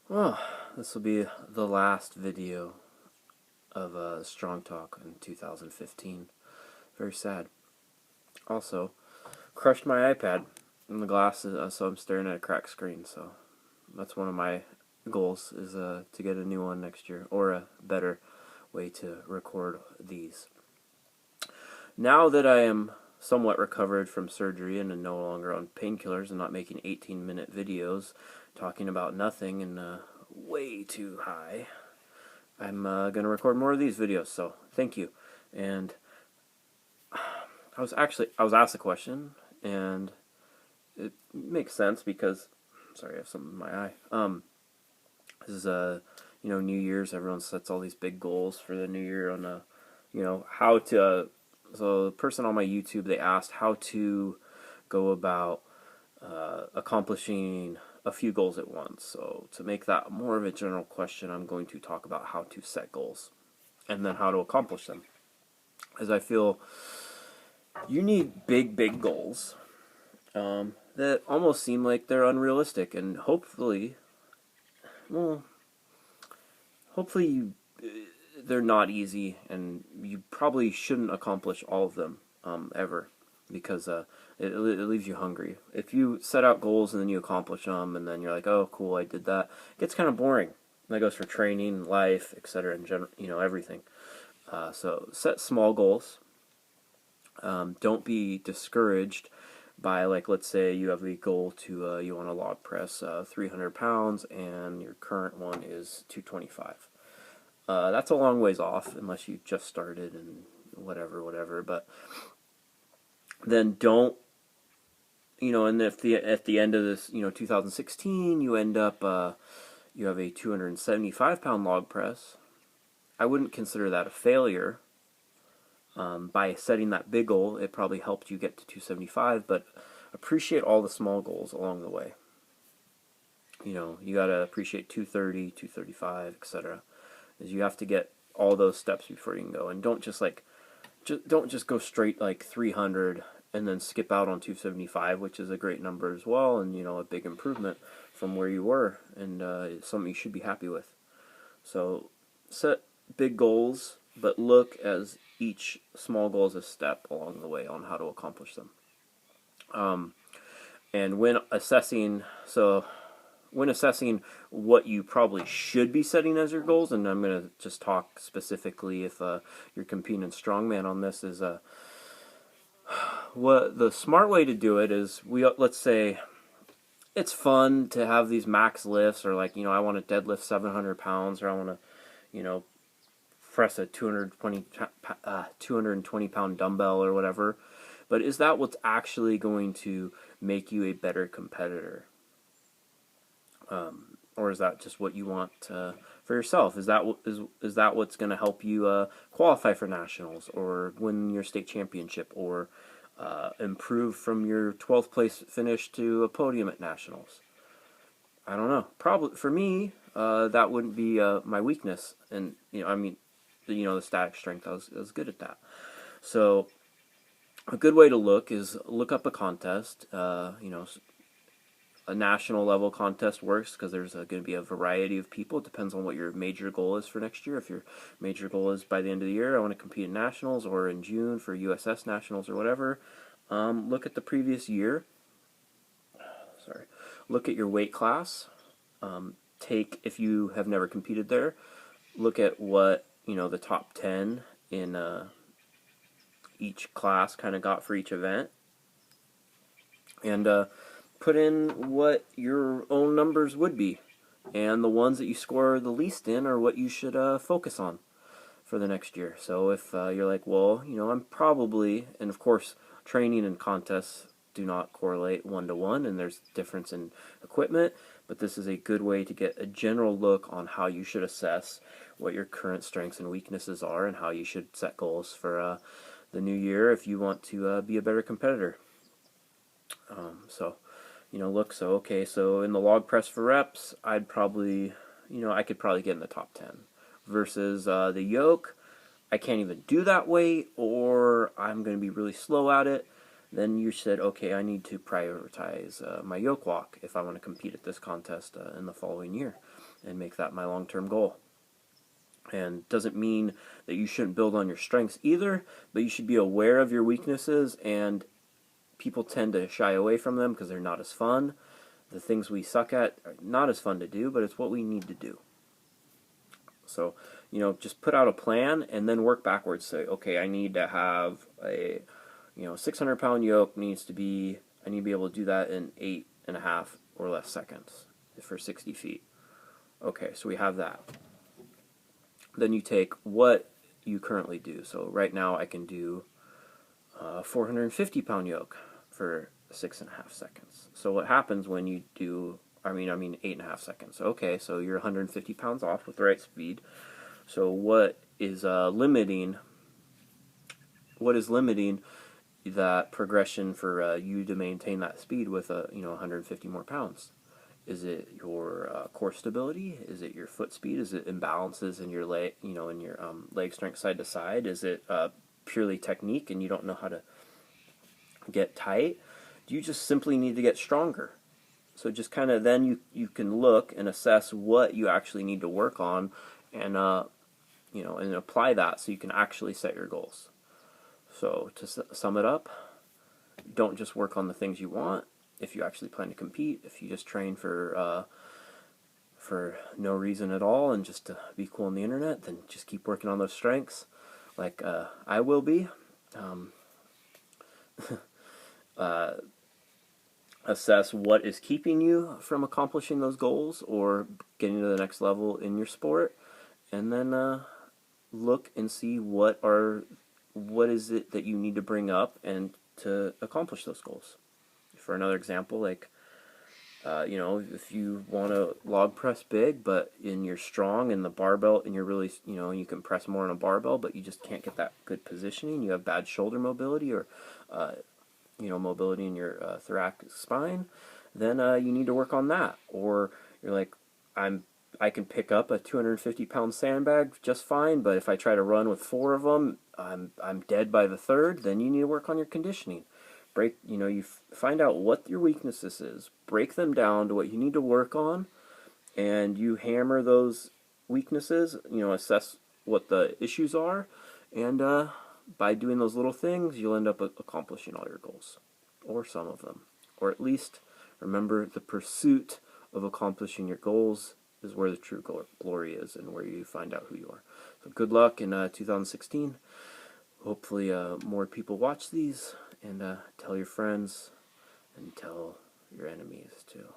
Well, this will be the last video of Strong Talk in 2015. Very sad. Also, crushed my iPad in the glass, so I'm staring at a cracked screen. So that's one of my goals is to get a new one next year, or a better way to record these. Now that I am somewhat recovered from surgery and no longer on painkillers and not making 18-minute videos talking about nothing and way too high, I'm going to record more of these videos, so thank you. And I was asked a question, and it makes sense because, sorry, I have something in my eye. This is New Year's. Everyone sets all these big goals for the new year on how to. So the person on my YouTube, they asked how to go about accomplishing a few goals at once. So to make that more of a general question, I'm going to talk about how to set goals and then how to accomplish them. As I feel you need big goals that almost seem like they're unrealistic, and hopefully they're not easy, and you probably shouldn't accomplish all of them ever, because it leaves you hungry. If you set out goals and then you accomplish them, and then you're like, oh, cool, I did that, it gets kind of boring. That goes for training, life, etc. In general, everything. So set small goals. Don't be discouraged by, like, let's say you have a goal to you want to log press 300 pounds and your current one is 225. That's a long ways off unless you just started and whatever. But then don't, and if at the end of this, 2016, you end up you have a 275-pound log press, I wouldn't consider that a failure. By setting that big goal, it probably helped you get to 275, but appreciate all the small goals along the way. You got to appreciate 230, 235, etc. Is you have to get all those steps before you can go, and don't just go straight like 300 and then skip out on 275, which is a great number as well, and a big improvement from where you were, and it's something you should be happy with. So set big goals, but look as each small goal as a step along the way on how to accomplish them. And when assessing what you probably should be setting as your goals, and I'm going to just talk specifically if you're competing in strongman on this, is what the smart way to do it is, let's say it's fun to have these max lifts, or like, I want to deadlift 700 pounds, or I want to, press a 220 pound dumbbell or whatever. But is that what's actually going to make you a better competitor? Or is that just what you want for yourself? Is that what's going to help you qualify for nationals, or win your state championship, or improve from your 12th place finish to a podium at nationals? I don't know. Probably for me, that wouldn't be my weakness, and the static strength. I was good at that. So a good way to look up a contest. A national level contest works because there's going to be a variety of people. It depends on what your major goal is for next year. If your major goal is by the end of the year, I want to compete in nationals, or in June for USS nationals or whatever, look at the previous year. Look at your weight class. If you have never competed there, look at what the top 10 in each class kind of got for each event, and put in what your own numbers would be, and the ones that you score the least in are what you should focus on for the next year. So if you're like, well, I'm probably, and of course training and contests do not correlate one-to-one, and there's difference in equipment, but this is a good way to get a general look on how you should assess what your current strengths and weaknesses are, and how you should set goals for the new year if you want to be a better competitor. So in the log press for reps, I'd probably, I could probably get in the top 10. Versus the yoke, I can't even do that weight, or I'm going to be really slow at it. Then you said, okay, I need to prioritize my yoke walk if I want to compete at this contest in the following year and make that my long-term goal. And doesn't mean that you shouldn't build on your strengths either, but you should be aware of your weaknesses, and people tend to shy away from them because they're not as fun. The things we suck at are not as fun to do, but it's what we need to do. So, just put out a plan and then work backwards. Say, okay, I need to have a, 600-pound yoke I need to be able to do that in 8.5 or less seconds for 60 feet. Okay, so we have that. Then you take what you currently do. So right now I can do a 450-pound yoke for 6.5 seconds. So what happens when you do, 8.5 seconds. Okay, so you're 150 pounds off with the right speed. So what is limiting that progression for you to maintain that speed with 150 more pounds? Is it your core stability? Is it your foot speed? Is it imbalances in your leg, leg strength side to side? Is it purely technique and you don't know how to get tight? Do you just simply need to get stronger? So just kind of then you can look and assess what you actually need to work on, and and apply that so you can actually set your goals. So to sum it up, don't just work on the things you want. If you actually plan to compete, if you just train for no reason at all and just to be cool on the internet, then just keep working on those strengths, like I will be. Assess what is keeping you from accomplishing those goals or getting to the next level in your sport, and then look and see what is it that you need to bring up and to accomplish those goals. For another example, like if you want to log press big, but you're strong in the barbell and you're really, you can press more on a barbell, but you just can't get that good positioning. You have bad shoulder mobility or mobility in your thoracic spine, then you need to work on that. Or you're like, I can pick up a 250-pound sandbag just fine, but if I try to run with 4 of them, I'm dead by the third. Then you need to work on your conditioning. You find out what your weaknesses is, break them down to what you need to work on, and you hammer those weaknesses. Assess what the issues are, and by doing those little things, you'll end up accomplishing all your goals, or some of them. Or at least remember, the pursuit of accomplishing your goals is where the true glory is and where you find out who you are. So good luck in 2016. Hopefully more people watch these, and tell your friends and tell your enemies too.